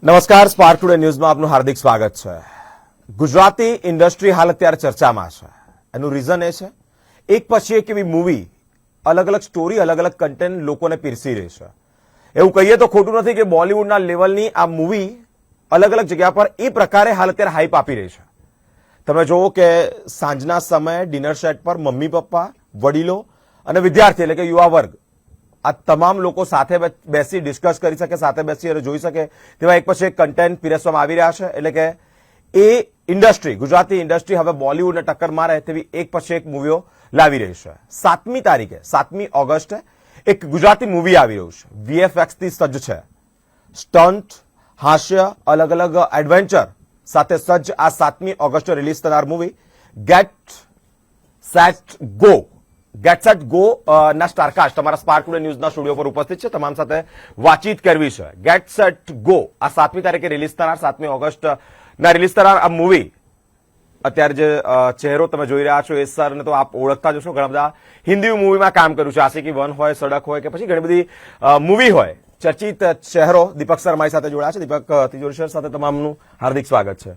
નમસ્કાર, spark today ન્યૂઝમાં આપનું હાર્દિક સ્વાગત છે. ગુજરાતી ઇન્ડસ્ટ્રી હાલ અત્યારે ચર્ચામાં છે. એનું રીઝન એ છે, એક પછી એક એવી મૂવી, અલગ અલગ સ્ટોરી, અલગ અલગ કન્ટેન્ટ લોકોને પીરસી રહી છે. એવું કહીએ તો ખોટું નથી કે બોલિવૂડના લેવલની આ મૂવી અલગ અલગ જગ્યા પર એ પ્રકારે હાલ અત્યારે હાઈપ આપી રહી છે. તમે જુઓ કે સાંજના સમયે ડિનર સેટ પર મમ્મી પપ્પા, વડીલો અને વિદ્યાર્થી એટલે કે યુવા વર્ગ આ તમામ લોકો સાથે બેસી ડિસ્કસ કરી શકે, સાથે બેસી અને જોઈ શકે તેવા એક પછી એક કન્ટેન્ટ પીરસવામાં આવી રહ્યા છે. એટલે કે એ ઇન્ડસ્ટ્રી, ગુજરાતી ઇન્ડસ્ટ્રી હવે બોલિવૂડને ટક્કર મારે તેવી એક પછી એક મૂવીઓ લાવી રહી છે. 7મી તારીખે 7મી ઓગસ્ટે એક ગુજરાતી મૂવી આવી રહ્યું છે. VFX થી સજ્જ છે. સ્ટન્ટ, હાસ્ય, અલગ અલગ એડવેન્ચર સાથે સજ્જ આ 7મી ઓગસ્ટે રિલીઝ થનાર movie Get Set Go. Get Set Go ના સ્ટારકાસ્ટ તમારા સ્પાર્ક ટુડે ન્યૂઝના સ્ટુડિયો પર ઉપસ્થિત છે. તમામ સાથે વાતચીત કરવી છે. ગેટ સેટ ગો આ 7મી તારીખે રિલીઝ થનાર, 7મી ઓગસ્ટ ના રિલીઝ થનાર આ મૂવી, અત્યારે જે ચહેરો તમે જોઈ રહ્યા છો એ સરને તો આપ ઓળખતા જશો. ઘણા બધા હિન્દી મૂવીમાં કામ કર્યું છે. આશિકી 1 હોય, સડક હોય કે પછી ઘણી બધી મૂવી હોય. ચર્ચિત ચહેરો દીપક સર મારી સાથે જોડાયા છે. દીપક તિજોરી સર સાથે તમામનું હાર્દિક સ્વાગત છે.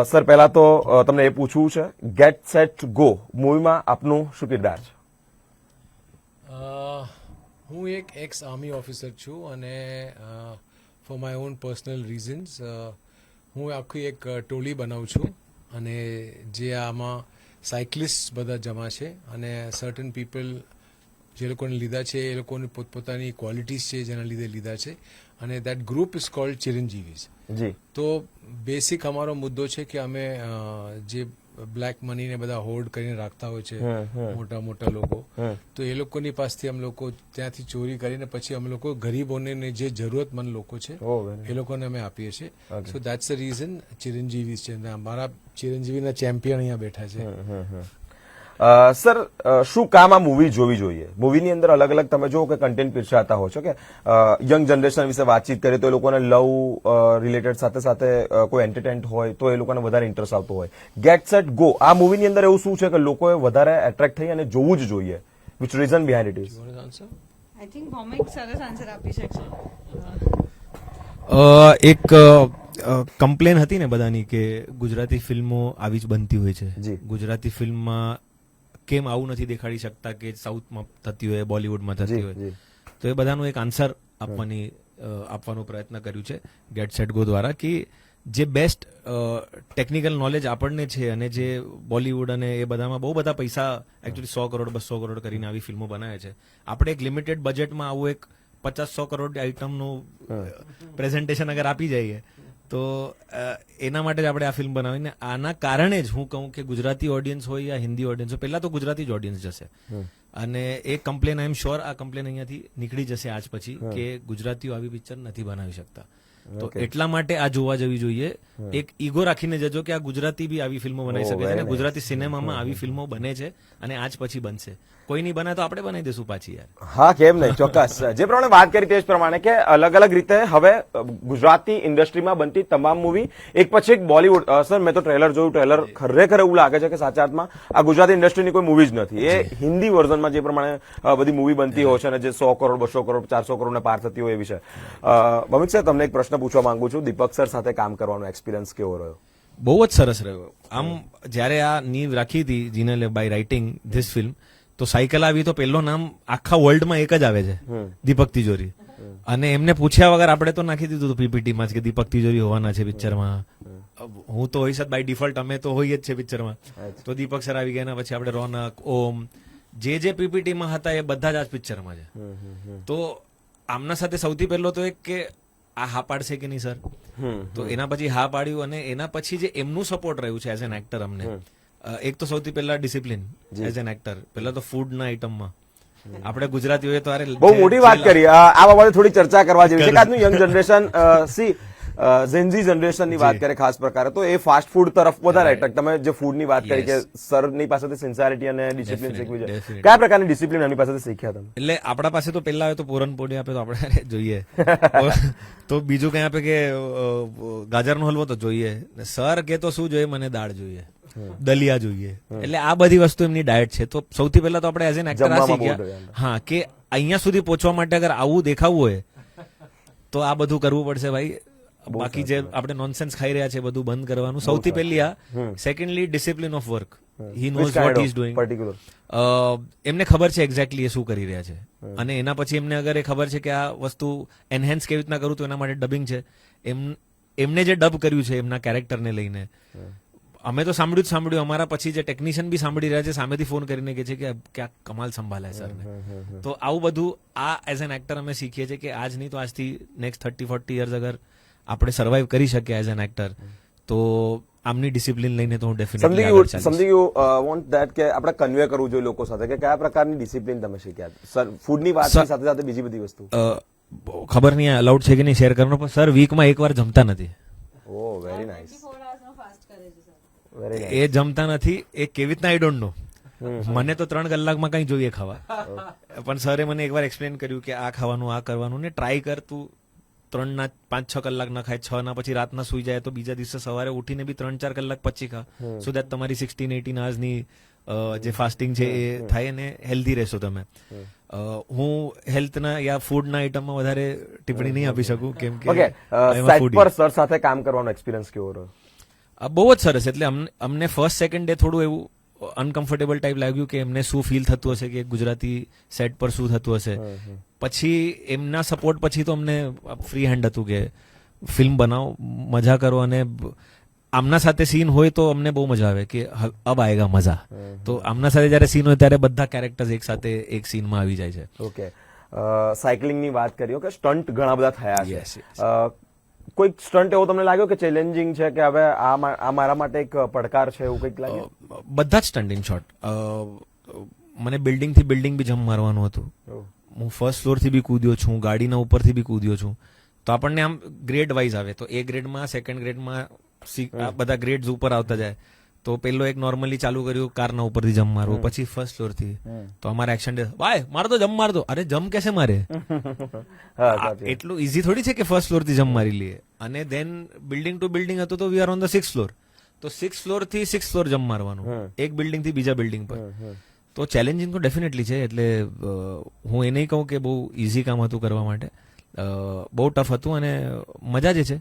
સર, પહેલા તો તમને એ પૂછવું છે, ગેટ સેટ ગો મૂવીમાં આપનું શું કિરદાર છે? હું એક એક્સ આર્મી ઓફિસર છું અને for my own personal reasons હું આખી એક ટોળી બનાવું છું અને જે આમાં સાયકલિસ્ટ બધા જમા છે અને સર્ટન પીપલ જે લોકોને લીધા છે એ લોકોની પોતપોતાની ક્વોલિટીઝ છે જેના લીધે લીધા છે અને દેટ ગ્રુપ ઇઝ કોલ્ડ ચિરંજીવીઝ. જી. તો બેસિક અમારો મુદ્દો છે કે અમે જે બ્લેક મનીને બધા હોલ્ડ કરીને રાખતા હોય છે મોટા મોટા લોકો, તો એ લોકોની પાસેથી અમે લોકો ત્યાંથી ચોરી કરીને પછી અમે લોકો ગરીબોને જે જરૂરતમંદ લોકો છે એ લોકોને અમે આપીએ છીએ. સો દેટ્સ ધ રીઝન ચિરંજીવી છે. અમારા ચિરંજીવીના ચેમ્પિયન અહીંયા બેઠા છે. સર, શું કામ આ મૂવી જોવી જોઈએ? મૂવીની અંદર અલગ અલગ તમે જુઓ કે કન્ટેન્ટ પીરસાતા હો છો કે યંગ જનરેશન વિશે વાતચીત કરીએ તો એ લોકોને લવ રિલેટેડ સાથે સાથે કોઈ એન્ટરટેનમેન્ટ હોય તો એ લોકોને વધારે ઇન્ટરેસ્ટ આવતો હોય. ગેટ સેટ ગો આ મૂવીની અંદર એવું શું છે કે લોકોએ વધારે એટ્રેક્ટ થઈ અને જોવું જ જોઈએ? Which reason behind it is? I think ભૌમિક સરસ આન્સર આપી શકશે. એક કમ્પ્લેન હતી ને બધાની કે ગુજરાતી ફિલ્મો આવી જ બનતી હોય છે. ગુજરાતી ફિલ્મમાં કેમ આવું નથી દેખાડી શકતા કે સાઉથમાં થતી હોય, બોલિવૂડમાં થતી હોય. તો એ બધાનો એક આન્સર આપવાનો પ્રયત્ન કર્યું છે ગેટ સેટ ગો દ્વારા કે જે બેસ્ટ ટેકનિકલ નોલેજ આપણને છે અને જે બોલિવૂડ અને એ બધામાં બહુ બધા પૈસા એકચ્યુઅલી 100 કરોડ 200 કરોડ કરીને આવી ફિલ્મો બનાવે છે. આપણે એક લિમિટેડ બજેટમાં આવું એક 50-100 કરોડ આઇટમનું પ્રેઝન્ટેશન અગર આપી જઈએ તો એના માટે જ આપણે આ ફિલ્મ બનાવીને આના કારણે જ હું કહું કે ગુજરાતી ઓડિયન્સ હોય યા હિન્દી ઓડિયન્સ હોય, પહેલા તો ગુજરાતી જ ઓડિયન્સ જશે. અને એ કમ્પ્લેન આઈ એમ શ્યોર આ કમ્પ્લેન અહીંયાથી નીકળી જશે આજ પછી કે ગુજરાતીઓ આવી પિક્ચર નથી બનાવી શકતા. તો એટલા માટે આ જોવા જવી જોઈએ. એક ઈગો રાખીને જજો કે આ ગુજરાતી બી આવી ફિલ્મો બનાવી શકે છે અને ગુજરાતી સિનેમામાં આવી ફિલ્મો બને છે અને આજ પછી બનશે. કોઈ નહીં બને તો આપણે બનાવી દઈશું પાછી યાર. હા, કેમ નહીં, ચોક્કસ. જે પ્રમાણે વાત કરી તે જ પ્રમાણે કે અલગ અલગ રીતે હવે ગુજરાતી ઇન્ડસ્ટ્રીમાં બનતી તમામ મૂવી એક પછી એક બોલિવૂડ. સર, મેં તો ટ્રેલર જોયું. ટ્રેલર ખરેખર એવું લાગે છે કે સાચા અર્થમાં આ ગુજરાતી ઇન્ડસ્ટ્રીની કોઈ મૂવી જ નથી. એ હિન્દી વર્ઝનમાં જે પ્રમાણે બધી મૂવી બનતી હોય છે અને જે 100 કરોડ 200 કરોડ 400 કરોડને પાર થતી હોય એ વિશે. ભૌમિક સર, તમને એક પ્રશ્ન પૂછવા માંગુ છું. દીપક સર સાથે કામ કરવાનો એક્સપિરિયન્સ કેવો રહ્યો? બહુ જ સરસ રહ્યો. આમ જયારે આ નીવ રાખી હતી જીનલે બાય રાઇટિંગ ધીસ ફિલ્મ, તો સાયકલ આવી તો પહેલો નામ આખા વર્લ્ડમાં એક જ આવે છે, દીપક તિજોરી. અને એમને પૂછ્યા વગર આપણે તો નાખી દીધું પીપીટીમાં કે દીપક તિજોરી હોવાના છે પિક્ચરમાં. હું તો હોઈશ જ બાય ડિફોલ્ટ, અમે તો હોઈએ જ છે પિક્ચરમાં. તો દીપક સર આવી ગયા, પછી આપણે રોનક, ઓમ, જે પીપીટીમાં હતા એ બધા જ આ પિક્ચરમાં છે. તો આમના સાથે સૌથી પહેલો તો એક કે આ હા પાડશે કે નહીં સર, તો એના પછી હા પાડ્યું અને એના પછી જે એમનું સપોર્ટ રહ્યું છે એઝ એન એક્ટર અમને. એક તો સૌથી પહેલા ડિસિપ્લિન એઝ એન એક્ટર. પહેલા તો ફૂડના આઈટમમાં આપણે ગુજરાતીઓએ તો બહુ મોટી વાત કરી. આ બાબતે થોડી ચર્ચા કરવા જેવી છે કે આજનું યંગ જનરેશન ઝેનઝી જનરેશનની વાત કરે ખાસ પ્રકારે તો એ ફાસ્ટ ફૂડ તરફ વધારે એટ્રેક્ટ. તમે જે ફૂડની વાત કરી કે સરની પાસેથી સિન્સિયરિટી અને ડિસિપ્લિન શીખવી છે, કયા પ્રકારની ડિસિપ્લિન એમની પાસેથી શીખ્યા તમે? એટલે આપણા પાસે તો પહેલા આવે તો પૂરણપોળી આપે તો આપણે જોઈએ, તો બીજું કઈ આપે કે ગાજરનો હલવો તો જોઈએ. સર કે તો શું જોઈએ? મને દાળ જોઈએ, દલિયા જોઈએ. એટલે આ બધી વસ્તુ એમની ડાયટ છે. તો સૌથી પહેલા તો આપણે એઝ એન એક્ટર આ શીખ્યા હા કે અહીંયા સુધી પહોંચવા માટે અગર આવું દેખાવું હોય તો આ બધું કરવું પડશે ભાઈ. બાકી જે આપણે નોનસેન્સ ખાઈ રહ્યા છે બધું બંધ કરવાનું. સૌથી પહેલી આ. Secondly discipline of work. He knows what he is doing. Particular એમને ખબર છે એક્ઝેક્ટલી એ શું કરી રહ્યા છે, અને એના પછી એમને અગર એ ખબર છે કે આ વસ્તુ એનહેન્સ કેવી રીતના કરું તો એના માટે ડબિંગ છે. એમને જે ડબ કર્યું છે એમના કેરેક્ટરને લઈને, અમે તો સાંભળ્યું અમારા પછી જે ટેકનિશિયન બી સાંભળી રહ્યા છે, સામેથી ફોન કરીને કે છે કે ક્યાં કમાલ સંભાળે સરને. તો આવું બધું આ એઝ એન એક્ટર અમે શીખીએ છીએ કે આજ નહીં તો આજથી નેક્સ્ટ 30-40 યર્સ અગર આપણે સર્વાઈવ કરી શકીએ એઝ એન એક્ટર, તો આમની ડિસિપ્લિન લઈને તો હું definitely something you want that કે આપણે કન્વે કરવું જોઈએ લોકો સાથે કે કયા પ્રકારની ડિસિપ્લિન તમે શીખ્યા. સર ફૂડની વાત સાથે સાથે બીજી બધી વસ્તુ ખબર નહીં અલાઉડ છે કે નહીં શેર કરવાનો, પણ સર વીકમાં એકવાર જમતા નથી. ઓ વેરી નાઇસ. 24 hours નો fast કરે છે સર. વેરી એ જમતા નથી. એ કેવી રીતના આઈ ડોન્ટ નો. મને તો 3 કલાકમાં કઈ જોઈએ ખાવા, પણ સરે મને એકવાર એક્સપ્લેન કર્યું કે આ ખાવાનું આ કરવાનું ને ટ્રાય કર તું 3 ના 5-6 કલાક ના ખાય, 6 ના પછી રાતના સુઈ જાય તો બીજા દિવસે સવારે ઉઠીને બી 3-4 કલાક પછી ખા, સો દેટ તમારી 16-18 અવર્સની જે ફાસ્ટિંગ છે એ થાય ને હેલ્ધી રહેશો તમે. હું હેલ્થના યા ફૂડના આઈટમમાં વધારે ટિપ્પણી નહીં આપી શકું કેમ કે ઓકે. સેટ પર સર સાથે કામ કરવાનો એક્સપિરિયન્સ કેવો રહ્યો? બહુ જ સરસ. એટલે અમને ફર્સ્ટ સેકન્ડ ડે થોડું એવું અનકમ્ફર્ટેબલ ટાઈપ લાગ્યું કે એમને શું ફીલ થતું હશે કે ગુજરાતી સેટ પર શું થતું હશે. પછી એમના સપોર્ટ પછી તો અમને ફ્રી હેન્ડ હતું કે ફિલ્મ બનાવો, મજા કરો, અને આમના સાથે સીન હોય તો અમને બહુ મજા આવે કે અબ આયેગા મજા. તો આમના સાથે જયારે સીન હોય ત્યારે બધા કેરેક્ટર્સ એક સાથે એક સીનમાં આવી જાય છે. ઓકે. સાયકલિંગની વાત કરી કે સ્ટન્ટ ઘણા બધા થયા છે. કોઈ સ્ટન્ટ એવો તમને લાગ્યો કે ચેલેન્જિંગ છે કે હવે આ મારા માટે એક પડકાર છે એવું કંઈક લાગ્યું? બધા જ સ્ટન્ટ ઇન શોર્ટ. મને બિલ્ડિંગ થી બિલ્ડિંગ બી જમ્પ મારવાનું હતું. હું ફર્સ્ટ ફ્લોર થી બી કૂદ્યો છું, ગાડીના ઉપરથી બી કૂદ્યો છું. તો આપણને આમ ગ્રેડ વાઇઝ આવે, તો એ ગ્રેડમાં સેકન્ડ ગ્રેડમાં બધા ગ્રેડ્સ ઉપર આવતા જાય. તો પેલો એક નોર્મલી ચાલુ કર્યું કારના ઉપરથી જમ્પ મારવું, પછી ફર્સ્ટ ફ્લોર થી. તો અમારા એક્શન ડે ભાઈ મારો તો જમ્પ મારતો. અરે જમ્પ કેસે મારે? એટલું ઈઝી થોડી છે કે ફર્સ્ટ ફ્લોર થી જમ્પ મારી લઈએ. અને દેન બિલ્ડિંગ ટુ બિલ્ડિંગ હતું તો we are on the 6th floor. તો 6th ફ્લોર થી 6th ફ્લોર જમ્પ મારવાનું, એક બિલ્ડિંગ થી બીજા બિલ્ડિંગ પર. તો ચેલેન્જિંગ તો ડેફિનેટલી છે. એટલે હું એ નહીં કહું કે બહુ ઈઝી કામ હતું કરવા માટે. બહુ ટફ હતું અને મજા જે છે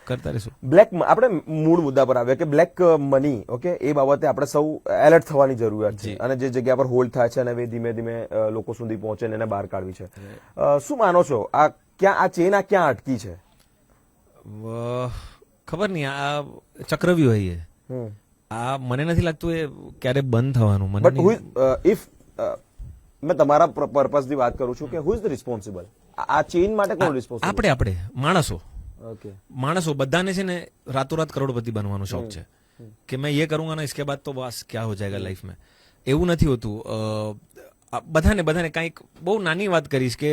કરતા રહીશું. બ્લેક, આપણે મૂળ મુદ્દા પર આવ્યા કે બ્લેક મની, ઓકે, એ બાબતે આપણે સૌ એલર્ટ થવાની જરૂરિયાત છે. અને જે જગ્યા પર હોલ્ડ થાય છે અને હવે ધીમે ધીમે લોકો સુધી પહોંચે ને એને બહાર કાઢવી છે. શું માનો છો આ ચેન ક્યાં અટકી છે? ખબર નહીં. આ ચક્રવ્યૂહ હોય એ. આ મને નથી લાગતું એ ક્યારે બંધ થવાનું. બટ ઇફ મેં તમારા પર્પઝથી વાત કરું છું કે હુ ઇઝ ધ રિસ્પોન્સિબલ? આ ચેઇન માટે કોણ રિસ્પોન્સિબલ? આપણે માણસો. ઓકે. માણસો બધાને છે ને રાતોરાત કરોડપતિ બનવાનો શોખ છે કે મેં ये करूंगा ना इसके बाद तो बस क्या हो जाएगा लाइफ में. એવું નથી હોતું. બધાને કંઈક બહુ નાની વાત કરીશ કે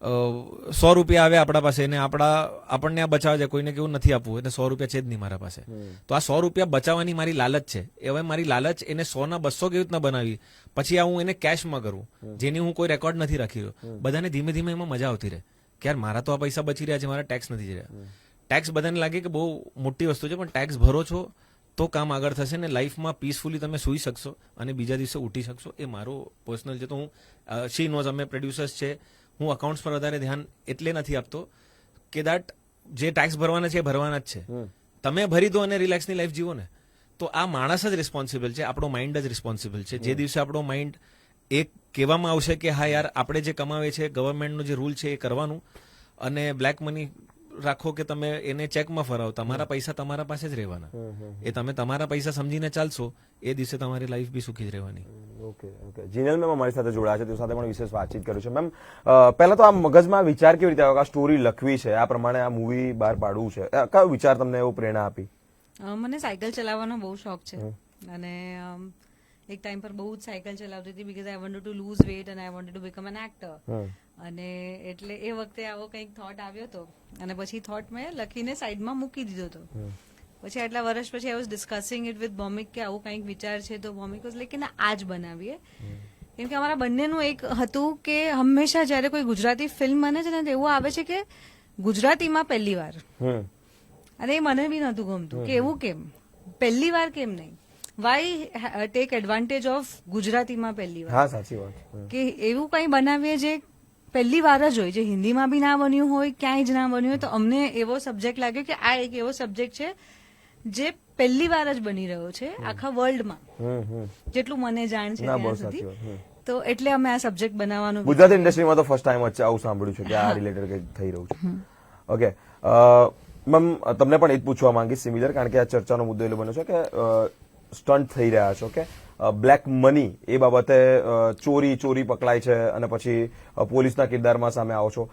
100 રૂપિયા આવે આપણા પાસે ને આપણને આ બચાવવા જાય, કોઈને કેવું નથી આપવું એટલે 100 રૂપિયા છે જ નહીં મારા પાસે. તો આ 100 રૂપિયા બચાવવાની મારી લાલચ છે. એ હવે મારી લાલચ એને 100 ના 200 કેવી રીતના બનાવી, પછી આ હું એને કેશમાં કરું જેની હું કોઈ રેકોર્ડ નથી રાખી રહ્યો. બધાને ધીમે ધીમે એમાં મજા આવતી રહે કે યાર મારા તો આ પૈસા બચી રહ્યા છે, મારા ટેક્સ નથી રહ્યા. ટેક્સ બધાને લાગે કે બહુ મોટી વસ્તુ છે, પણ ટેક્સ ભરો છો તો કામ આગળ થશે ને લાઈફમાં પીસફુલી તમે સૂઈ શકશો અને બીજા દિવસે ઉઠી શકશો. એ મારો પર્સનલ છે. તો હું શી નોઝ, અમે પ્રોડ્યુસર્સ છે, હું અકાઉન્ટ્સ પર વધારે ધ્યાન એટલે નથી આપતો કે દેટ જે ટેક્સ ભરવાના છે એ ભરવાના જ છે. તમે ભરી દો અને રિલેક્સની લાઈફ જીવો ને. તો આ માણસ જ રિસ્પોન્સિબલ છે, આપણો માઇન્ડ જ રિસ્પોન્સિબલ છે. જે દિવસે આપણો માઇન્ડ એક કહેવામાં આવશે કે હા યાર આપણે જે કમાવે છે ગવર્મેન્ટનો જે રૂલ છે એ કરવાનું, અને બ્લેક મની રાખો કે તમે એને ચેકમાં ફરાવો, તમારા પૈસા તમારા પાસે જ રહેવાના. એ તમે તમારા પૈસા સમજીને ચાલશો એ દિવસે તમારી લાઈફ બી સુખી જ રહેવાની. ઓકે. જીનલ મેમ અમારી સાથે જોડાયા છે, તેઓ સાથે પણ વિશેષ વાતચીત કર્યું છે. મેમ, પહેલા તો આ મગજમાં વિચાર કેવી રીતે આવ્યો કે આ સ્ટોરી લખવી છે, આ પ્રમાણે આ મૂવી બહાર પાડવું છે? કયો વિચાર તમને એવો પ્રેરણા આપી? મને સાયકલ ચલાવવાનો બહુ શોખ છે અને એક ટાઈમ પર બહુ જ સાયકલ ચલાવતી હતી because I wanted to lose weight and I wanted to become an actor. અને એટલે એ વખતે આવો કંઈક થોટ આવ્યો હતો અને પછી થોટ મેં લખીને સાઈડમાં મૂકી દીધો હતો. પછી આટલા વર્ષ પછી I was discussing it with ભૌમિક કે આવું કંઈક વિચાર છે, તો ભૌમિક વોઝ લાઈક કે ના આ જ બનાવીએ. કેમ કે અમારા બંનેનું એક હતું કે હંમેશા જયારે કોઈ ગુજરાતી ફિલ્મ બને છે ને તો એવું આવે છે કે ગુજરાતીમાં પહેલી વાર, અને એ મને બી નહોતું ગમતું કે એવું કેમ પહેલી વાર, કેમ નહીં, વાય ટેક એડવાન્ટેજ ઓફ ગુજરાતીમાં પહેલી વાર. હા, સાચી વાત. કે એવું કંઈ બનાવીએ જે પહેલી વાર જ હોય, જે હિન્દીમાં બી ના બન્યું હોય, ક્યાંય જ ના બન્યું હોય, તો અમને એવો સબ્જેક્ટ લાગ્યો કે આ એક એવો સબ્જેક્ટ છે જે પહેલી વાર જ બની રહ્યો છે આખા વર્લ્ડમાં, જેટલું મને જાણ છે ના, બહુ ત્યાં સાચી સુધી. વાત. તો એટલે અમે આ સબ્જેક્ટ બનાવવાનું ગુજરાતી ઇન્ડસ્ટ્રીમાં તો ફર્સ્ટ ટાઈમ આવું સાંભળ્યું છે કે આ રિલેટેડ કંઈક થઈ રહ્યું છે. ઓકે મેમ, તમને પણ એ જ પૂછવા માંગીશ સિમિલર, કારણ કે આ ચર્ચાનો મુદ્દો એટલે બન્યો છે કે સ્ટન્ટ થઈ રહ્યા છો કે બ્લેક મની એ બાબતે ચોરી પકડાય છે અને પછી પોલીસના કિરદારમાં સામે આવો છો.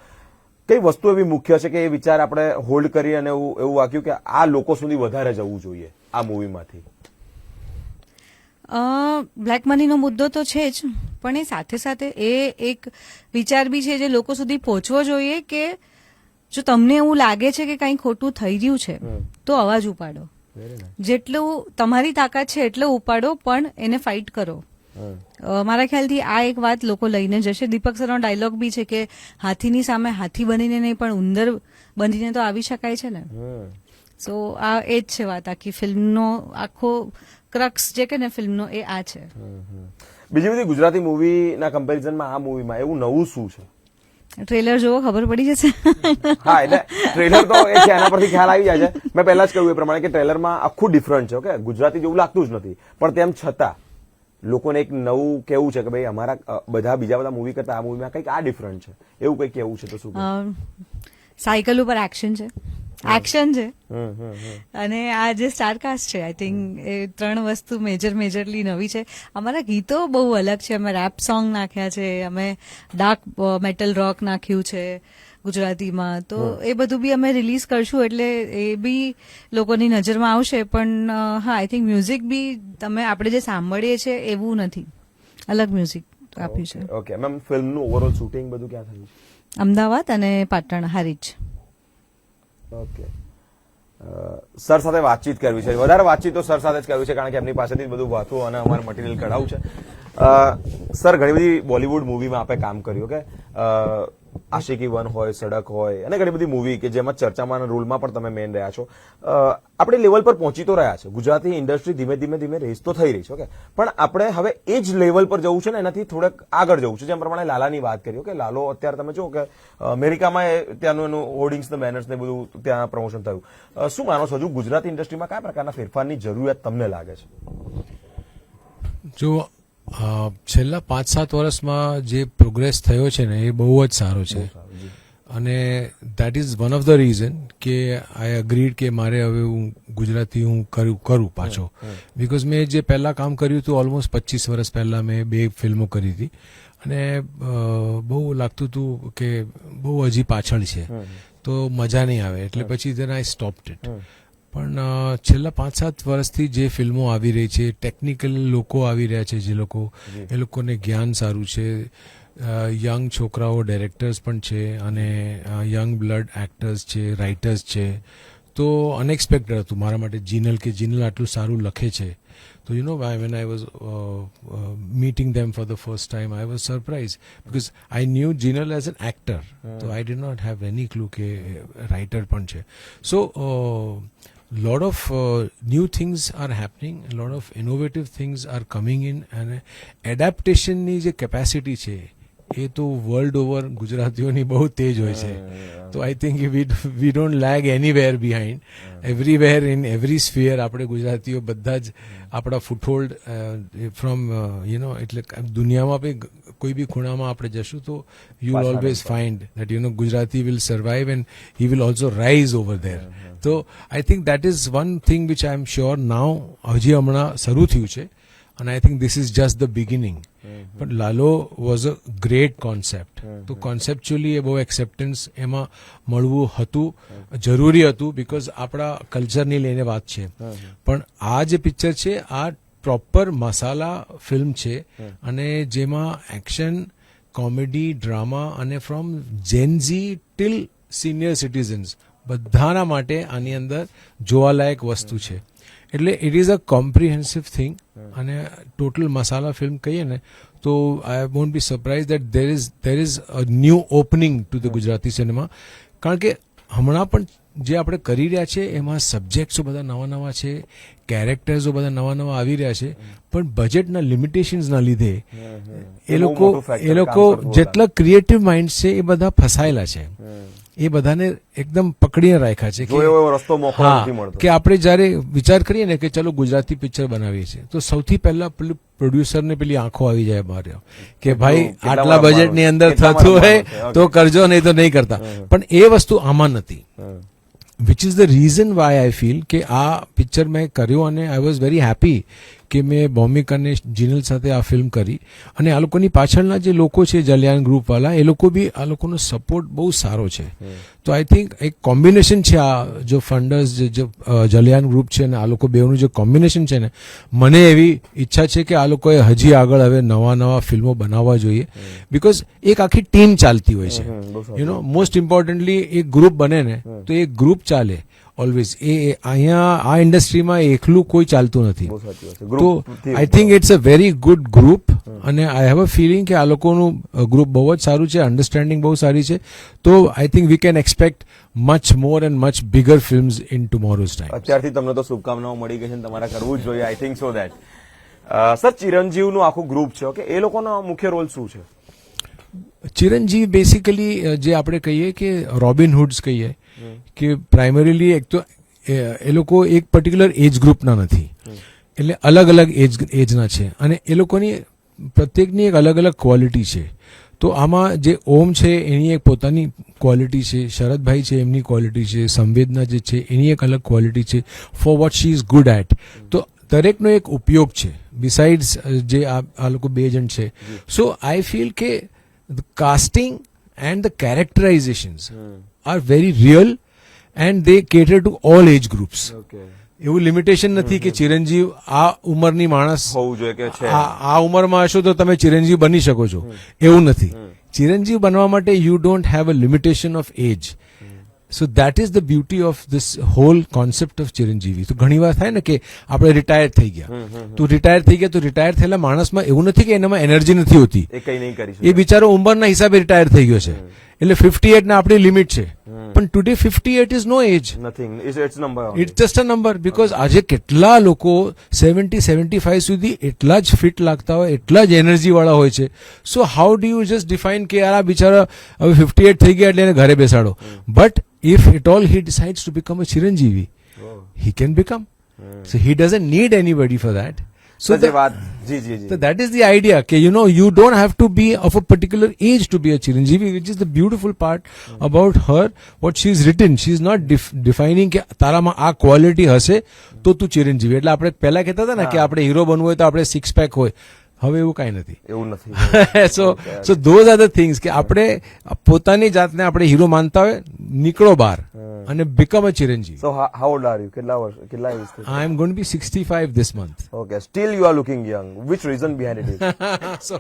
કઈ વસ્તુ એવી મુખ્ય છે કે એ વિચાર આપણે હોલ્ડ કરી અને એવું વાગ્યું કે આ લોકો સુધી વધારે જવું જોઈએ આ મૂવીમાંથી? બ્લેક મનીનો મુદ્દો તો છે જ, પણ એ સાથે સાથે એ એક વિચાર બી છે જે લોકો સુધી પહોંચવો જોઈએ કે જો તમને એવું લાગે છે કે કંઈ ખોટું થઈ રહ્યું છે તો અવાજ ઉપાડો, જેટલું તમારી તાકાત છે એટલું ઉપાડો, પણ એને ફાઇટ કરો. મારા ખ્યાલથી આ એક વાત લોકો લઈને જશે. દીપક સરનો ડાયલોગ બી છે કે હાથીની સામે હાથી બનીને નહીં પણ ઉંદર બનીને તો આવી શકાય છે ને. સો આ એ જ છે વાત, આખી ફિલ્મનો આખો ક્રક્સ જે કે ને ફિલ્મનો એ આ છે. બીજી બધી ગુજરાતી મૂવીના કમ્પેરિઝનમાં આ મૂવીમાં એવું નવું શું છે? ટ્રેલર જોવો ખબર પડી જશે. હા, એટલે ટ્રેલર તો એ છે, એના પરથી ખ્યાલ આવી જાય છે. મેં પહેલા જ કહ્યું એ પ્રમાણે કે ટ્રેલરમાં આખું ડિફરન્ટ છે. ઓકે, ગુજરાતી જેવું લાગતું જ નથી, પણ તેમ છતાં લોકોને એક નવું કેવું છે કે ભાઈ અમારા બીજા બધા મૂવી કરતા આ મૂવીમાં કંઈક આ ડિફરન્ટ છે, એવું કંઈક કેવું છે તો શું? સાયકલ ઉપર એક્શન છે અને આ જે સ્ટારકાસ્ટ છે, આઈ થિંક એ 3 વસ્તુ મેજરલી નવી છે. અમારા ગીતો બહુ અલગ છે. અમે રેપ સોંગ નાખ્યા છે, અમે ડાર્ક મેટલ રોક નાખ્યું છે ગુજરાતીમાં, તો એ બધું બી અમે રિલીઝ કરશું એટલે એ બી લોકોની નજરમાં આવશે. પણ હા, આઈ થિંક મ્યુઝિક બી આપણે જે સાંભળીએ છીએ એવું નથી, અલગ મ્યુઝિક આપ્યું છે. ઓકે મેમ, ફિલ્મનું ઓવરઓલ શૂટિંગ બધું ક્યાં થયું છે? અમદાવાદ અને પાટણ, હારીજ. ઓકે, સર સાથે વાતચીત કરવી છે, વધારે વાતચીત તો સર સાથે જ કરવી છે કારણ કે એમની પાસેથી જ બધું વાતો અને અમારું મટીરિયલ કઢાવું છે. સર, ઘણી બધી બોલિવૂડ મૂવીમાં આપણે કામ કર્યું કે આશિકી 1 હોય, સડક હોય અને ઘણી બધી મૂવી કે જેમાં ચર્ચામાં રોલમાં પણ તમે મેન રહ્યા છો. આપણે લેવલ પર પહોંચી તો રહ્યા છે, ગુજરાતી ઇન્ડસ્ટ્રી ધીમે ધીમે રેસ તો થઈ રહી છે. ઓકે, પણ આપણે હવે એ જ લેવલ પર જવું છે ને એનાથી થોડક આગળ જવું છે. જેમ પ્રમાણે લાલાની વાત કરી કે લાલો અત્યારે તમે જુઓ કે અમેરિકામાં ત્યાંનું એનું હોર્ડિંગ્સ ને બેનર્સ ને બધું ત્યાં પ્રમોશન થયું. શું માનો છો, હજુ ગુજરાતી ઇન્ડસ્ટ્રીમાં કયા પ્રકારના ફેરફારની જરૂરિયાત તમને લાગે છે? જો છેલ્લા 5-7 વર્ષમાં જે પ્રોગ્રેસ થયો છે ને એ બહુ જ સારો છે, અને that is one of the reason કે આઈ અગ્રીડ કે મારે હવે હું ગુજરાતી કરું પાછો. બીકોઝ મેં જે પહેલા કામ કર્યું હતું ઓલમોસ્ટ 25 વર્ષ પહેલા મેં 2 ફિલ્મો કરી હતી અને બહુ લાગતું હતું કે બહુ હજી પાછળ છે તો મજા નહીં આવે, એટલે પછી દેન આઈ સ્ટોપ્ડ ઇટ. પણ છેલ્લા 5-7 વર્ષથી જે ફિલ્મો આવી રહી છે, ટેકનિકલ લોકો આવી રહ્યા છે, જે લોકો એ લોકોને જ્ઞાન સારું છે, યંગ છોકરાઓ ડાયરેક્ટર્સ પણ છે અને યંગ બ્લડ એક્ટર્સ છે, રાઇટર્સ છે, તો અનએક્સપેક્ટેડ હતું મારા માટે. જીનલ આટલું સારું લખે છે, તો you know when I was meeting them for the first time, I was surprised because I knew Jinal as an actor, so I did not have any clue કે writer પણ છે. So lot of new things are happening, a lot of innovative things are coming in, and adaptation ની જે capacity છે એ તો world over ગુજરાતીઓની બહુ તેજ હોય છે. તો I think we don't lag anywhere behind, everywhere in every sphere આપણે ગુજરાતીઓ બધા જ આપણા ફૂટહોલ્ડ ફ્રોમ એટલે દુનિયામાં બી કોઈ બી ખૂણામાં આપણે જશું તો you will always find that Gujarati will survive and he will also rise over there. તો I think that is one thing which I am sure now હજી હમણાં શરૂ થયું છે, and I think this is just the beginning. But Lalo was a great concept. તો conceptually એ બહુ acceptance એમાં મળવું હતું, જરૂરી હતું, because આપણા કલ્ચરની લઈને વાત છે. પણ આ જે પિક્ચર છે આ પ્રોપર મસાલા ફિલ્મ છે અને જેમાં એક્શન, કોમેડી, ડ્રામા અને from Gen Z till senior citizens બધાના માટે આની અંદર જોવાલાયક વસ્તુ છે. એટલે it is a comprehensive thing અને ટોટલ મસાલા ફિલ્મ કહીએ ને તો I won't be surprised that there is a new opening to the Gujarati cinema. કારણ કે હમણાં પણ જે આપણે કરી રહ્યા છે એમાં સબ્જેક્ટ્સો બધા નવા નવા છે, કેરેક્ટર્સો બધા નવા નવા આવી રહ્યા છે, પણ બજેટના લિમિટેશન્સના લીધે એ બહુ લોકો મોટું factor કામ કરતું જેટલા ક્રિએટિવ માઇન્ડ છે એ બધા ફસાયેલા છે. એ બધાને એકદમ પકડીને રાખ્યા છે જો એવો રસ્તો મોકો હા, નથી મળતો. કે આપણે જયારે વિચાર કરીએ ને કે ચલો ગુજરાતી પિક્ચર બનાવીએ છીએ તો સૌથી પહેલા પેલું પ્રોડ્યુસરને પેલી આંખો આવી જાય મારે કે ભાઈ કેટલામાં આટલા બજેટની અંદર કેટલામાં થતું હોય રમવાનું છે. તો કરજો, નહીં તો નહીં કરતા. પણ એ વસ્તુ આમાં નથી. Which is the reason why I feel કે આ પિક્ચર મેં કર્યું અને આઈ વોઝ વેરી હેપી કે મેં ભૌમિક અને જીનલ સાથે આ ફિલ્મ કરી. અને આ લોકોની પાછળના જે લોકો છે જલિયાન ગ્રુપવાળા, એ લોકો બી આ લોકોનો સપોર્ટ બહુ સારો છે. તો આઈ થિંક એક કોમ્બિનેશન છે આ જો ફંડર્સ જે જલિયાન ગ્રુપ છે અને આ લોકો બેનું જે કોમ્બિનેશન છે ને, મને એવી ઈચ્છા છે કે આ લોકોએ હજી આગળ હવે નવા નવા ફિલ્મો બનાવવા જોઈએ. બિકોઝ એક આખી ટીમ ચાલતી હોય છે. યુ નો મોસ્ટ ઇમ્પોર્ટન્ટલી એક ગ્રુપ બને ને તો એક ગ્રુપ ચાલે ઓલવેઝ. એ અહીંયા આ ઇન્ડસ્ટ્રીમાં એકલું કોઈ ચાલતું નથી. બહુ સાચી વાત છે. તો ગ્રુપથી I think it's a very good group અને આઈ હેવ અ ફિલિંગ કે આ લોકોનું ગ્રુપ બહુ જ સારું છે, અન્ડરસ્ટેન્ડિંગ બહુ સારી છે. તો I think we can expect much more and much bigger films in tomorrow's time. અત્યારથી તમને તો શુભકામનાઓ મળી ગઈ છે ને તમારે કરવું જ જોઈએ. I think so that. Sir, ચિરંજીવનું આખું ગ્રુપ છે, ઓકે, એ લોકોનો મુખ્ય રોલ શું છે? ચિરંજીવ બેસિકલી જે આપણે કહીએ કે રોબિન હુડ્સ કહીએ કે પ્રાઇમરીલી એક તો એ લોકો એક પર્ટિક્યુલર એજ ગ્રુપના નથી, એટલે અલગ અલગ એજના છે અને એ લોકોની પ્રત્યેકની એક અલગ અલગ ક્વોલિટી છે. તો આમાં જે ઓમ છે એની એક પોતાની ક્વોલિટી છે, શરદભાઈ છે એમની ક્વોલિટી છે, સંવેદના જે છે એની એક અલગ ક્વોલિટી છે, for what she is good at. તો દરેકનો એક ઉપયોગ છે બિસાઇડ્સ જે આ લોકો બે જણ છે. સો આઈ ફીલ કે the casting and the characterizations are very real and they cater to all age groups. એવું લિમિટેશન નથી કે ચિરંજીવ આ ઉંમરની માણસ હોવું જોઈએ કે છે. આ ઉંમરમાં હશો તો તમે ચિરંજીવ બની શકો છો, એવું નથી. ચિરંજીવ બનવા માટે you don't have a limitation of age. So that is the beauty of this whole concept of ચિરંજીવી. તો ઘણી વાર થાય ને કે આપણે રિટાયર થઈ ગયા, તો રિટાયર થઈ ગયા તો રિટાયર થયેલા માણસમાં એવું નથી કે એનામાં એનર્જી નથી હોતી, એ કઈ નહીં કરી એ બિચારો ઉંમરના હિસાબે રિટાયર થઈ ગયો છે. એટલે 58 ના આપણી લિમિટ છે, પણ today 58 is no age. Nothing, it's number. It's just a number. Because આજે કેટલા લોકો 70-75 સુધી એટલા જ ફિટ લાગતા હોય, એટલા જ એનર્જી વાળા હોય છે. સો how do you just define કે યાર આ બિચારા હવે 58 થઈ ગયા એટલે એને ઘરે બેસાડો. But if at all he decides to become a Chiranjeevi, he can become. So he doesn't need anybody for that. So sir, જે વાત જી જી so G that is the idea. Ke, you know, you don't have to be of a particular age to be a Chiranjeevi, which is the beautiful part about her, what she's written. She's not defining કે તારામાં આ quality હશે તો તું ચિરંજીવી. એટલે આપણે પહેલા કહેતા હતા ને કે આપણે હીરો બનવું હોય તો આપણે સિક્સ પેક હોય. હવે એવું કાંઈ નથી. એવું નથી. સો ધોઝ આર ધ થિંગ્સ કે આપણે પોતાની જાતને આપણે હીરો માનતા હોય, નીકળો બહાર અને become a Chiranjeevi. So how old are you? કેટલા વર્ષ, કેટલા એજ છે? I am going to be 65 this month. Okay, steel you are looking young. Which reason behind it is? So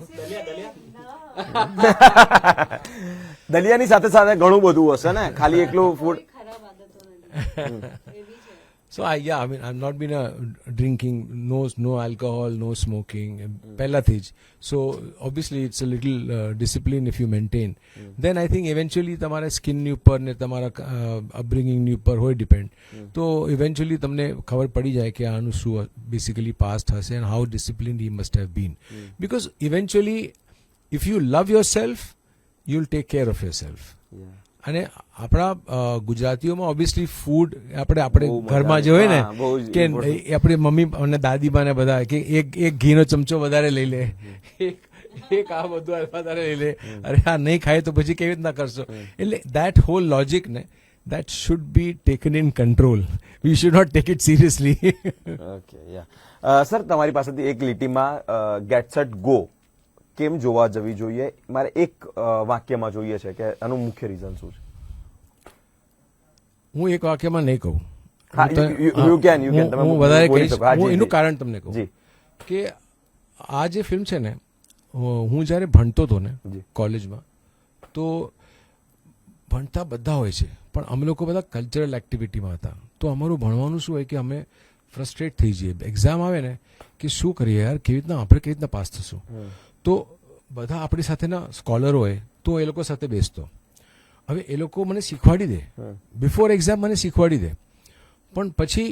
દલિયાની સાથે સાથે ઘણું બધું હશે ને, ખાલી એકલું food. So I mean, I've not been drinking, no alcohol, no smoking, પહેલાથી જ. So obviously it's a little discipline if you maintain. Then I think eventually તમારા સ્કિનની ઉપર ને તમારા અપબ્રિંગિંગની ઉપર હોય ડિપેન્ડ. તો eventually તમને ખબર પડી જાય કે આનું શું બેસિકલી પાસ્ટ હશે and how disciplined he must have been. Because eventually if you love yourself, you'll take care of yourself. અને આપણા ગુજરાતીઓમાં ઓબ્વિયસલી ફૂડ આપણે ઘરમાં જે હોય ને કે આપણી મમ્મી અને દાદીબા ને બધા કે એક ઘીનો ચમચો વધારે લઈ લે, એક આ બધું વધારે લઈ લે, અરે આ નહીં ખાય તો પછી કેવી રીતના કરશો. એટલે દેટ હોલ લોજિક ને that should be taken in control. We should not take it seriously. Okay, yeah. Sir, તમારી પાસેથી એક લીટીમાં ગેટ સેટ ગો કેમ જોવા જવી જોઈએ, મારે એક વાક્યમાં જોઈએ છે કે આનું મુખ્ય રીઝન શું છે? હું એક વાક્યમાં નહીં કહું. હા, you can. તમે હું વધારે બોલી કહીશ. શકો. હા, જી, હું એનું જી. કારણ તમને કહું જી. કે આ જે ફિલ્મ છે ને, હું જ્યારે ભણતો હતો ને જી. કોલેજમાં, તો ભણતા બધા હોય છે પણ અમે લોકો બધા કલ્ચરલ એક્ટિવિટીમાં હતા. તો અમારું ભણવાનું શું હોય કે અમે ફ્રસ્ટ્રેટ થઈ જઈએ. એક્ઝામ આવે ને કે શું કરીએ યાર, કેવી રીતના પાસ થશું. તો બધા આપણી સાથેના સ્કોલર હોય તો એ લોકો સાથે બેસતો હવે એ લોકો મને શીખવાડી દે, બિફોર એક્ઝામ મને શીખવાડી દે, પણ પછી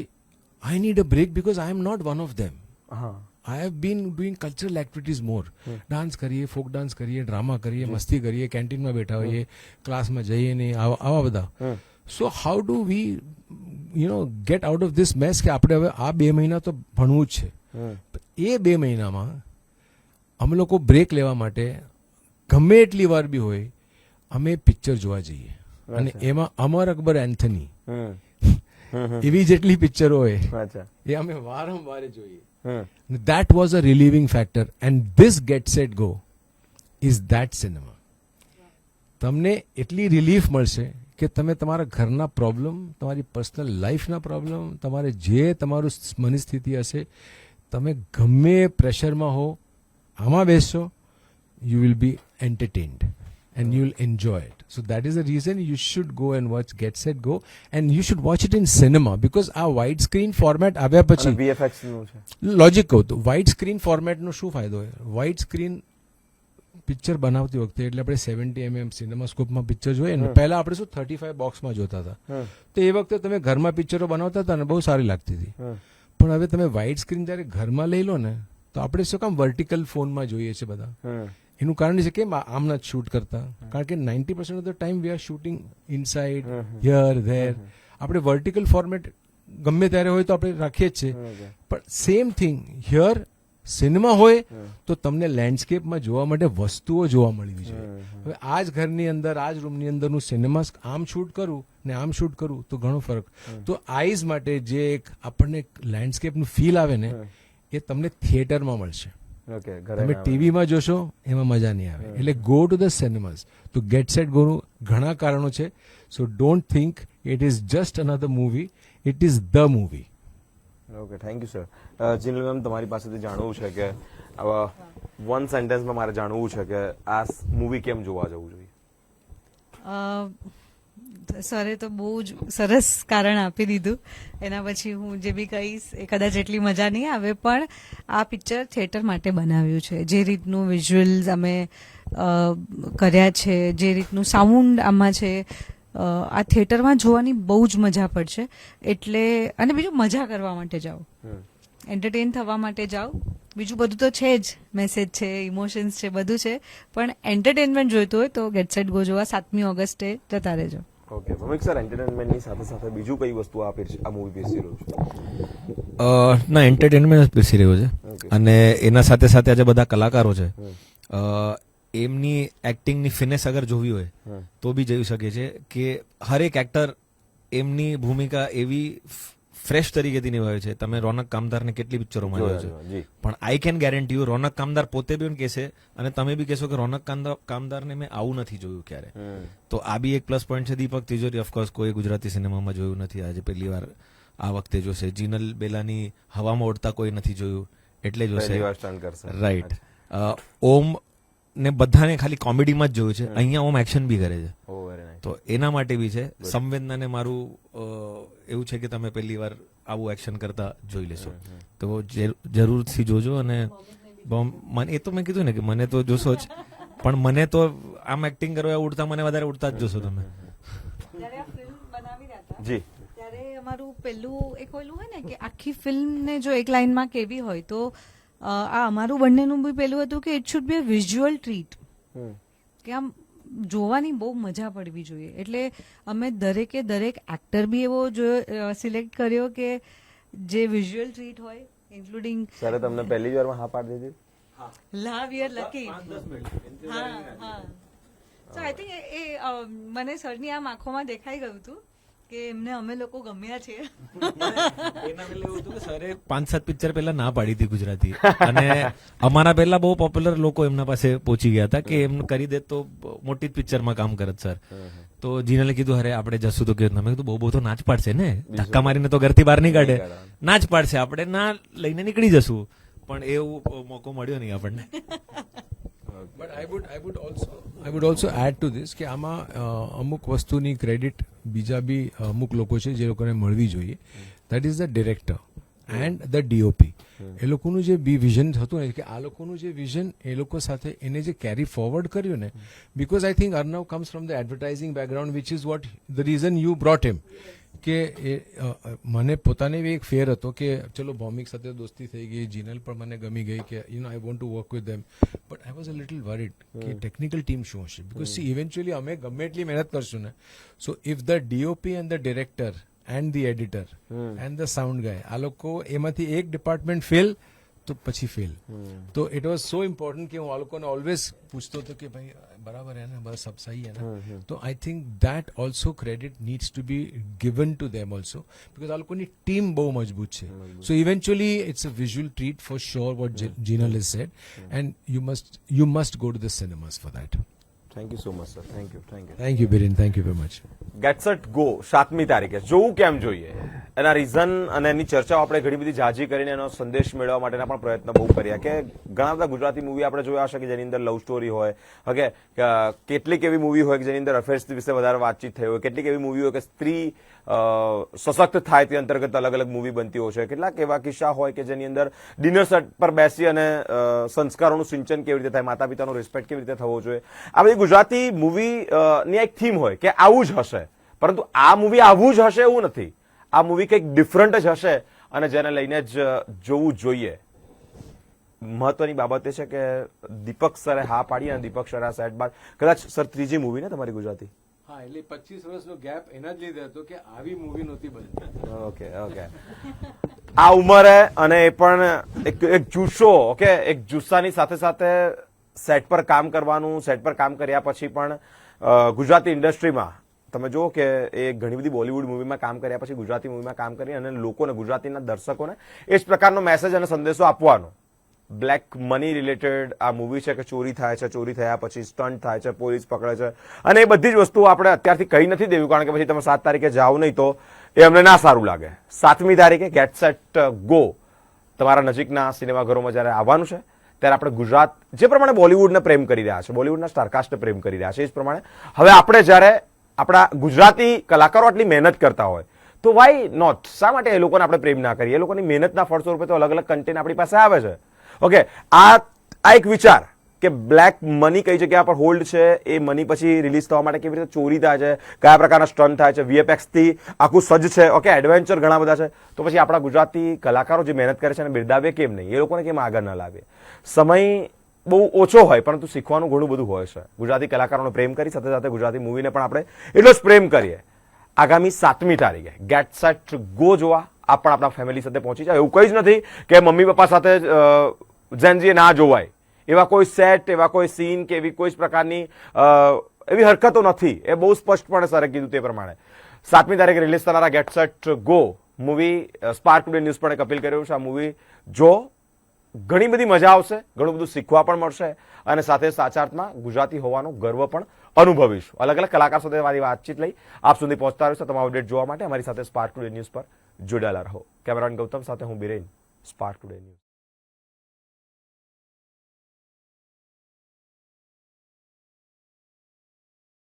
I need a break because I am not one of them. I have been doing cultural activities more. Dance કરીએ, ફોક ડાન્સ કરીએ, ડ્રામા કરીએ, મસ્તી કરીએ, કેન્ટીનમાં બેઠા હોઈએ, ક્લાસમાં જઈએ નહીં, આવા બધા. So how do we get out of this mess કે આપણે હવે આ 2 મહિના તો ભણવું જ છે. એ 2 મહિનામાં અમે લોકો બ્રેક લેવા માટે ગમે એટલી વાર બી હોય અમે પિક્ચર જોવા જઈએ, અને એમાં અમર અકબર એન્થની એવી જેટલી પિક્ચરો હોય એ અમે વારંવાર જોઈએ. That was a relieving factor, and this Get Set Go is that cinema. તમને એટલી રિલીફ મળશે કે તમે તમારા ઘરના પ્રોબ્લેમ, તમારી પર્સનલ લાઈફના પ્રોબ્લેમ, તમારે જે તમારું મનસ્થિતિ હશે, તમે ગમે પ્રેશરમાં હો, આમાં બેસશો, you will be entertained and you will enjoy it. So that is the reason you should go and watch Get Set Go, and you should watch it in cinema because આ wide screen format આવ્યા પછી VFX નું છે. Logic કહું તો wide screen ફોર્મેટનો શું ફાયદો હોય? વાઇડ સ્ક્રીન પિક્ચર બનાવતી વખતે એટલે આપણે 70mm સિનેમાસ્કોપમાં પિક્ચર જોઈએ ને, પહેલા આપણે શું 35 બોક્સમાં જોતા હતા, તો એ વખતે તમે ઘરમાં પિક્ચરો બનાવતા હતા ને બહુ સારી લાગતી હતી. પણ હવે તમે વાઇડ સ્ક્રીન જ્યારે ઘરમાં લઈ લો ને તો આપણે શું કામ વર્ટિકલ ફોનમાં જોઈએ છે બધા? એનું કારણ છે કેમ આમ નથી શૂટ કરતા, કારણ કે 90% of the time we are shooting inside, here, there. આપણે વર્ટિકલ ફોર્મેટ ગમે ત્યારે હોય તો આપણે રાખીએ જ છે, પણ સેમ થિંગ હિયર સિનેમા હોય તો તમને લેન્ડસ્કેપમાં જોવા માટે વસ્તુઓ જોવા મળવી જોઈએ. હવે આ જ ઘરની અંદર, આ જ રૂમની અંદરનું સિનેમા આમ શૂટ કરું ને આમ શૂટ કરું તો ઘણો ફરક. તો આઈઝ માટે જે એક આપણને લેન્ડસ્કેપનું ફીલ આવે ને એ તમને થિયેટરમાં મળશે. તમે ટીવીમાં જોશો એમાં મજા નહીં આવે. એટલે ગો ટુ ધ સિનેમાઝ. તો ગેટ સેટ ગો નું ઘણા કારણો છે. સો don't think it is just another movie, it is the movie. Okay, thank you sir. Jinal ma'am, તમારી પાસેથી જાણવું છે કે આવા વન સેન્ટેન્સમાં મારે જાણવું છે કે આ મૂવી કેમ જોવા જવું જોઈએ? સરે તો બહુ જ સરસ કારણ આપી દીધું. એના પછી હું જે બી કહીશ એ કદાચ એટલી મજા નહીં આવે, પણ આ પિક્ચર થિયેટર માટે બનાવ્યું છે. જે રીતનું વિઝ્યુઅલ્સ અમે કર્યા છે, જે રીતનું સાઉન્ડ આમાં છે, આ થિયેટરમાં જોવાની બહુ જ મજા પડશે. એટલે અને બીજું મજા કરવા માટે જાઓ, એન્ટરટેન થવા માટે જાઓ. બીજું બધું તો છે જ, મેસેજ છે, ઇમોશન્સ છે, બધું છે, પણ એન્ટરટેનમેન્ટ જોઈતું હોય તો ગેટ સેટ ગો જોવા 7મી ઓગસ્ટે જતા રહેજો. ઓકે ભૌમિક સર, એન્ટરટેનમેન્ટની સાથે સાથે બીજું કઈ વસ્તુ આ મૂવી પીરસી રહ્યું છે? ના, એન્ટરટેનમેન્ટ જ પીરસી રહ્યો છે, અને એના સાથે સાથે આજે બધા કલાકારો છે, એમની એક્ટિંગની ફિનેસ અગર જોવી હોય તો બી જોઈ શકે છે કે હરેક એક્ટર એમની ભૂમિકા એવી ફ્રેશ તરીકેથી નિભાવે છે. તમે રોનક કામદારને કેટલી પિક્ચરોમાં જોયો છે, પણ આઈ કેન ગેરંટી યુ રોનક કામદાર પોતે બી કહેશે અને તમે બી કહેશો કે રોનક કામદારને મેં આવું નથી જોયું ક્યારે. તો આ બી એક પ્લસ પોઈન્ટ છે. દીપક તિજોરી ઓફકોર્સ કોઈ ગુજરાતી સિનેમામાં જોયું નથી, આજે પહેલી વાર આ વખતે જોશે. જીનલ બેલાની હવામાં ઉડતા કોઈ નથી જોયું એટલે જોશે, રાઈટ. ઓમ ને બધાને ખાલી કોમેડીમાં જ જોયું છે, અહીંયા ઓમ એક્શન બી કરે છે, તો એના માટે બી છે. સંવેદનાને મારું એવું છે કે તમે પહેલી વાર આવું એક્શન કરતા જોઈ લેશો, તો જરૂરથી જોજો. અને મને એ તો મેં કીધું ને કે મને તો જોશો જ, પણ મને તો આમ એક્ટિંગ કરવા ઉડતા મને વધારે ઉડતા જ જોશો તમે. જ્યારે આ ફિલ્મ બનાવી રહ્યા હતા જી, ત્યારે અમારું પેલું એક ઓલું હોય ને કે આખી ફિલ્મને જો એક લાઈનમાં કેવી હોય, તો આ અમારું બંનેનું બી પેલું હતું કે it should be a visual treat, કે આમ જોવાની બહુ મજા પડવી જોઈએ. એટલે અમે દરેકે દરેક એક્ટર બી એવો સિલેક્ટ કર્યો કે જે વિઝ્યુઅલ ટ્રીટ હોય, ઇન્ક્લુડિંગ. સર તમને પહેલી જ વારમાં હા પાડી દીધી? લા વી આર લકી. હા હા. સો આઈ થિંક એ મને સરની આમ આંખોમાં દેખાઈ ગયું હતું કે એમને અમે લોકો ગમ્યા છે. સરે 5-7 પિક્ચર પહેલા ના પાડી હતી ગુજરાતી, અને અમારા પહેલા બહુ પોપ્યુલર લોકો એમના પાસે પહોંચી ગયા હતા કે એમ કરી દે તો મોટી પિક્ચરમાં કામ કરત સર. તો જીનલે કીધું અરે આપણે જશું તો કેવું? મેં કીધું બહુ તો ના જ પાડશે ને, ધક્કા મારીને તો ઘરથી બહાર નહીં કાઢે, ના જ પાડશે, આપણે ના લઈને નીકળી જશું. પણ એવું મોકો મળ્યો નહીં આપણને. But I would also add to this કે આમાં અમુક વસ્તુની ક્રેડિટ બીજા બી અમુક લોકો છે જે લોકોને મળવી જોઈએ. That is the director. And the DOP. એ લોકોનું જે વિઝન હતું ને, કે આ લોકોનું જે વિઝન એ લોકો સાથે એને જે કેરી ફોરવર્ડ કર્યું ને, because I think Arnav comes from the advertising background, which is what the reason you brought him. કે મને પોતાને બી એક ફેર હતો કે ચલો ભૌમિક સાથે દોસ્તી થઈ ગઈ, જીનલ પણ મને ગમી ગઈ, કે I want to work with them, but I was a little worried કે ટેકનિકલ ટીમ શું હશે, બીકોઝ સી ઇવેન્ચ્યુઅલી અમે ગમે એટલી મહેનત કરશું ને, so if the DOP and the director and the editor and the sound guy, આ લોકો એમાંથી એક ડિપાર્ટમેન્ટ ફેલ તો પછી ફેલ. તો ઇટ વોઝ સો ઇમ્પોર્ટન્ટ કે હું આ લોકોને ઓલવેઝ પૂછતો હતો કે ભાઈ બરાબર હે ને, બસ સબ સહી હે ને. તો I think that also credit needs to be given to them also, because આ લોકોની ટીમ બહુ મજબૂત છે. So eventually it's a visual treat for sure what Jinal is said, and you must go to the cinemas for that. Thank you so much sir. Thank you. Thank you Biren, thank you very much. Get set go 7મી તારીખે જોવું કેમ જોઈએ, એના reason અને એની ચર્ચાઓ આપણે ઘણી બધી જાજી કરીને એનો સંદેશ મેળવવા માટેના પણ પ્રયત્ન બહુ કર્યા. કે ઘણા બધા ગુજરાતી મૂવી આપણે જોયા હશે કે જેની અંદર લવ સ્ટોરી હોય, ઓકે, કેટલીક એવી મૂવી હોય કે જેની અંદર અફેર્સ વિશે વધારે વાતચીત થઈ હોય, કેટલીક એવી મૂવી હોય કે સ્ત્રી સશક્ત થાય તે અંતર્ગત અલગ અલગ મૂવી બનતી હોય છે, કેટલાક એવા કિસ્સા હોય કે જેની અંદર ડિનર સેટ પર બેસી અને સંસ્કારોનું સિંચન કેવી રીતે થાય, માતા પિતાનો રિસ્પેક્ટ કેવી રીતે થવો જોઈએ, આ બધી ગુજરાતી મૂવી ની એક થીમ હોય કે આવું જ હશે. પરંતુ આ મૂવી આવું જ હશે એવું નથી, આ મૂવી કંઈક ડિફરન્ટ જ હશે અને જેને લઈને જ જોવું જોઈએ. મહત્વની બાબત એ છે કે દીપક સરે હા પાડી અને દીપક સરે આ સેટ બાદ કદાચ સર ત્રીજી મૂવી ને તમારી ગુજરાતી? હા, એટલે 25 વર્ષનો ગેપ એના જ લીધે હતો કે આવી મૂવી નહોતી બનતી. ઓકે. આ ઉંમરે અને એ પણ એક જુસ્સો, ઓકે, એક જુસ્સાની સાથે સાથે સેટ પર કામ કરવાનું, સેટ પર કામ કર્યા પછી પણ ગુજરાતી ઇન્ડસ્ટ્રીમાં તમે જુઓ કે એ ઘણી બધી બોલિવૂડ મૂવીમાં કામ કર્યા પછી ગુજરાતી મૂવીમાં કામ કરી અને લોકોને, ગુજરાતીના દર્શકોને એ જ પ્રકારનો મેસેજ અને સંદેશો આપવાનો. બ્લેક મની રિલેટેડ આ મૂવી છે કે ચોરી થાય છે, ચોરી થયા પછી સ્ટન્ટ થાય છે, પોલીસ પકડે છે, અને એ બધી જ વસ્તુઓ આપણે અત્યારથી કહી નથી દેવી, કારણ કે પછી તમે 7 તારીખે જાઓ નહીં તો એ અમને ના સારું લાગે. 7મી તારીખે ગેટ સેટ ગો તમારા નજીકના સિનેમાઘરોમાં જ્યારે આવવાનું છે ત્યારે આપણે ગુજરાત જે પ્રમાણે બોલિવૂડને પ્રેમ કરી રહ્યા છે, બોલિવૂડના સ્ટારકાસ્ટને પ્રેમ કરી રહ્યા છે, એ જ પ્રમાણે હવે આપણે જ્યારે આપણા ગુજરાતી કલાકારો આટલી મહેનત કરતા હોય તો વાય નોટ, શા માટે એ લોકોને આપણે પ્રેમ ના કરીએ? એ લોકોની મહેનતના ફળ સ્વરૂપે તો અલગ અલગ કન્ટેન્ટ આપણી પાસે આવે છે. ઓકે, આ એક વિચાર કે બ્લેક મની કઈ જગ્યા પર હોલ્ડ છે, એ મની પછી રિલીઝ થવા માટે કેવી રીતે ચોરી થાય છે, કયા પ્રકારના સ્ટન્ટ થાય છે, વીએફએક્સ થી આખું સજ્જ છે, ઓકે, એડવેન્ચર ઘણા બધા છે, તો પછી આપણા ગુજરાતી કલાકારો જે મહેનત કરે છે એને બિરદાવે કેમ નહીં? એ લોકોને કેમ આગળ ના લાવે? સમય બહુ ઓછો હોય પરંતુ શીખવાનું ઘણું બધું હોય છે. ગુજરાતી કલાકારોનો પ્રેમ કરી સાથે સાથે ગુજરાતી મૂવીને પણ આપણે એટલો જ પ્રેમ કરીએ. આગામી 7મી તારીખે ગેટ સેટ ગો જોવા આપ પણ આપણા ફેમિલી સાથે પહોંચી જાય. એવું કંઈ જ નથી કે મમ્મી પપ્પા સાથે જેનજીએ ના જોવાય, એવા કોઈ સેટ, એવા કોઈ સીન કે એવી કોઈ જ પ્રકારની એવી હરકતો નથી. એ બહુ સ્પષ્ટપણે સરે કીધું તે પ્રમાણે 7મી તારીખે રિલીઝ થનારા Get Set Go movie Spark Today News પણ એક અપીલ કર્યું છે. આ મૂવી જો ઘણી બધી મજા આવશે, ઘણું બધું શીખવા પણ મળશે અને સાથે સાચા અર્થમાં ગુજરાતી હોવાનો ગર્વ પણ અનુભવીશું. અલગ અલગ કલાકાર સાથે મારી વાતચીત લઈ આપ સુધી પહોંચતા રહીશું. તમામ અપડેટ જોવા માટે અમારી સાથે સ્પાર્ક ટુડે ન્યૂઝ પર જોડાયેલા રહો. કેમેરામેન ગૌતમ સાથે હું બિરેન, સ્પાર્ક ટુડે ન્યૂઝ.